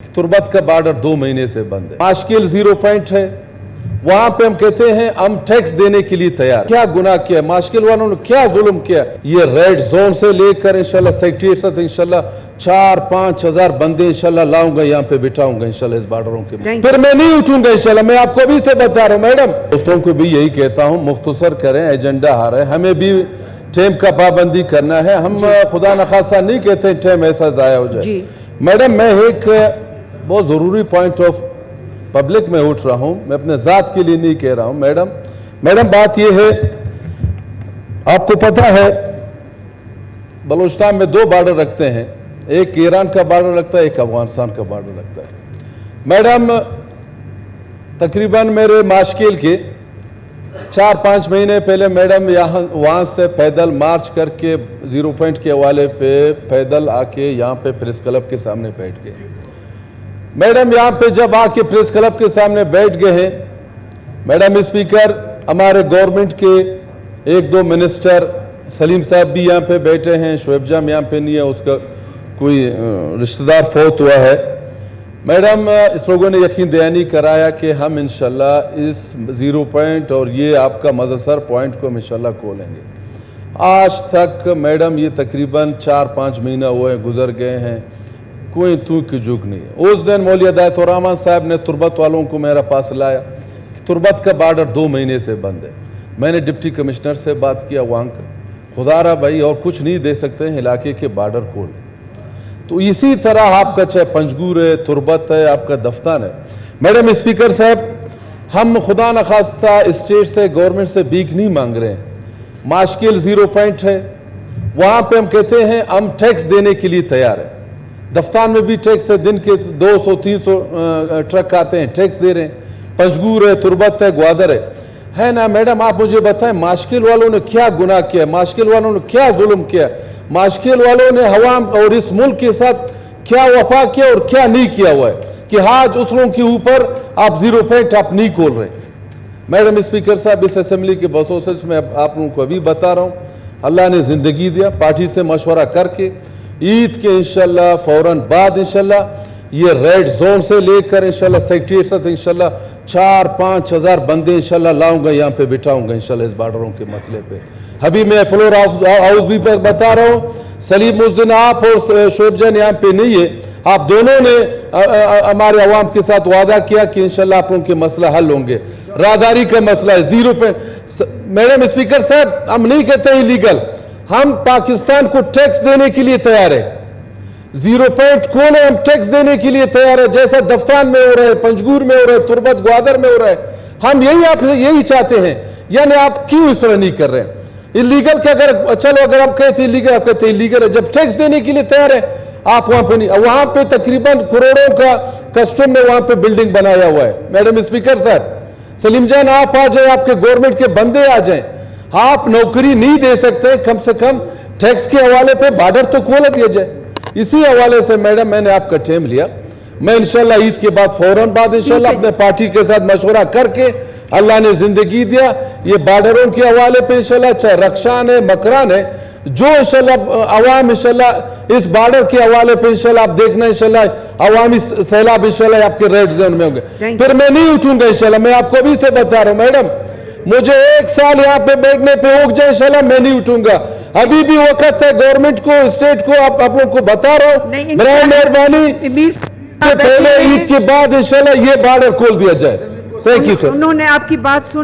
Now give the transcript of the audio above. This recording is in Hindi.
तुर्बत का बॉर्डर 2 महीने से बंद है। माशकिल 0 पॉइंट है, वहां पे हम कहते हैं हम टैक्स देने के लिए तैयार। क्या गुनाह किया माशकिल वालों ने, क्या जुल्म किया। ये रेड जोन से लेकर इंशाल्लाह सेक्रेटरीट तक इंशाल्लाह 4-5 हजार बंदे इंशाल्लाह लाऊंगा, यहाँ पे बिठाऊंगा इंशाल्लाह इस बॉर्डरों के। फिर मैं नहीं उठूंगा इंशाल्लाह, मैं आपको अभी से बता रहा हूँ। मैडम दोस्तों को भी यही कहता हूँ, मुख्तसर करें, एजेंडा आ रहा है, हमें भी टाइम का पाबंदी करना है। हम खुदा न खासा नहीं कहते टाइम ऐसा जाया हो जाए। मैडम मैं एक बहुत ज़रूरी पॉइंट ऑफ पब्लिक में उठ रहा हूं, मैं अपने ज़ात के लिए नहीं कह रहा हूं। मैडम बात यह है, आपको पता है बलूचिस्तान में 2 बॉर्डर रखते हैं, एक ईरान का बॉर्डर लगता है, एक अफगानिस्तान का बॉर्डर लगता है। मैडम तकरीबन मेरे माशकिल के 4-5 महीने पहले मैडम वहाँ से पैदल मार्च करके 0 पॉइंट के हवाले पे पैदल आके यहाँ पे प्रेस क्लब के सामने बैठ गए। मैडम यहाँ पे जब आके प्रेस क्लब के सामने बैठ गए हैं, मैडम स्पीकर हमारे गवर्नमेंट के 1-2 मिनिस्टर, सलीम साहब भी यहाँ पे बैठे हैं, शोएब जाम यहाँ पे नहीं है, उसका कोई रिश्तेदार फौत हुआ है। मैडम इस लोगों ने यकीन दयानी कराया कि हम इंशाल्लाह इस 0 पॉइंट और ये आपका मज़सर पॉइंट को हम इंशाल्लाह खोलेंगे। आज तक मैडम ये तकरीबन 4-5 महीना हुए गुजर गए हैं, कोई तू की जुग नहीं है। उस दिन मौलवी हिदायतुर्रहमान साहब ने तुर्बत वालों को मेरा पास लाया, तुर्बत का बॉर्डर 2 महीने से बंद है। मैंने डिप्टी कमिश्नर से बात किया, वहाँ खुदारा भाई और कुछ नहीं दे सकते हैं, इलाके के बॉर्डर खोल। तो इसी तरह आपका चाहे पंजगूर है, तुर्बत है, आपका दफ्तान है। मैडम स्पीकर साहब, हम खुदा न खास्ता स्टेट से, गवर्नमेंट से भीख नहीं मांग रहे हैं। माशकिल 0 पॉइंट है, वहाँ पे हम कहते हैं हम टैक्स देने के लिए तैयार है। दफ्तान में भी टैक्स है, दिन के 200-300 ट्रक आते हैं, टैक्स दे रहे हैं। पंजगूर है, तुर्बत है, ग्वादर है ना। मैडम आप मुझे बताएं माशकिल वालों ने क्या गुनाह किया, माशकिल वालों ने क्या जुल्म किया, माशकिल वालों ने हवाम और इस मुल्क के साथ क्या वफा किया और क्या नहीं किया हुआ है कि आज उसलों के ऊपर आप 0 पॉइंट आप नहीं खोल रहे। मैडम स्पीकर साहब, इस असेंबली के प्रोसेस में आप लोगों को अभी बता रहा हूँ, अल्लाह ने जिंदगी दिया, पार्टी से मशवरा करके ईद के इंशाल्लाह फौरन बाद इंशाल्लाह ये रेड जोन से लेकर इंशाल्लाह सेक्रेटरीट तक इंशाल्लाह 4-5 हजार बंदे इंशाल्लाह लाऊंगा, यहाँ पे बिठाऊंगा इंशाल्लाह इस बॉर्डरों के मसले पे। अभी मैं फ्लोर हाउस भी बता रहा हूँ, सलीम उस दिन आप और शोएब जान यहाँ पे नहीं है, आप दोनों ने हमारे अवाम के साथ वादा किया कि इंशाल्लाह आप लोगों के मसला हल होंगे। राहदारी का मसला है 0 पे। मैडम स्पीकर साहब, हम नहीं कहते इलीगल, हम पाकिस्तान को टैक्स देने के लिए तैयार है। 0 पॉइंट खोले, हम टैक्स देने के लिए तैयार है, जैसा दफ्तान में हो रहा है, पंजगूर में हो रहा है, तुर्बत ग्वादर में हो रहा है। हम यही चाहते हैं, यानी आप क्यों इस तरह नहीं कर रहे हैं। इलीगल के अगर चलो अगर हम कहते इलीगल, आप कहते इलीगल है, जब टैक्स देने के लिए तैयार है आप वहां पे नहीं। वहां पे तकरीबन करोड़ों का कस्टम में वहां पे बिल्डिंग बनाया हुआ है। मैडम स्पीकर साहब, सलीम जान आप आ जाए, आपके गवर्नमेंट के बंदे आ जाए, आप नौकरी नहीं दे सकते, कम से कम टैक्स के हवाले पे बॉर्डर तो खोल दिया जाए। इसी हवाले से मैडम मैंने आपका टाइम लिया, मैं इंशाल्लाह ईद के बाद फौरन बाद इंशाल्लाह अपने पार्टी के साथ मशवरा करके, अल्लाह ने जिंदगी दिया, ये बॉर्डरों के हवाले पे इंशाल्लाह चाहे रक्षान है, मकरान है, जो इंशाल्लाह अवाम इंशाल्लाह इस बॉर्डर के हवाले पे इंशाल्लाह आप देखना इंशाल्लाह अवामी सैलाब इंशाल्लाह आपके रेड जोन में होंगे। फिर मैं नहीं उठूंगा इंशाल्लाह, मैं आपको अभी से बता रहा हूं। मैडम मुझे 1 साल यहाँ पे बैठने पे हो जाए इंशाल्लाह, मैं नहीं उठूंगा। अभी भी वक्त है, गवर्नमेंट को, स्टेट को, आप लोग को बता रहा हूँ, मेहरबानी पहले ईद के बाद इंशाल्लाह ये बॉर्डर खोल दिया जाए। Thank you sir. उन्होंने आपकी बात सुन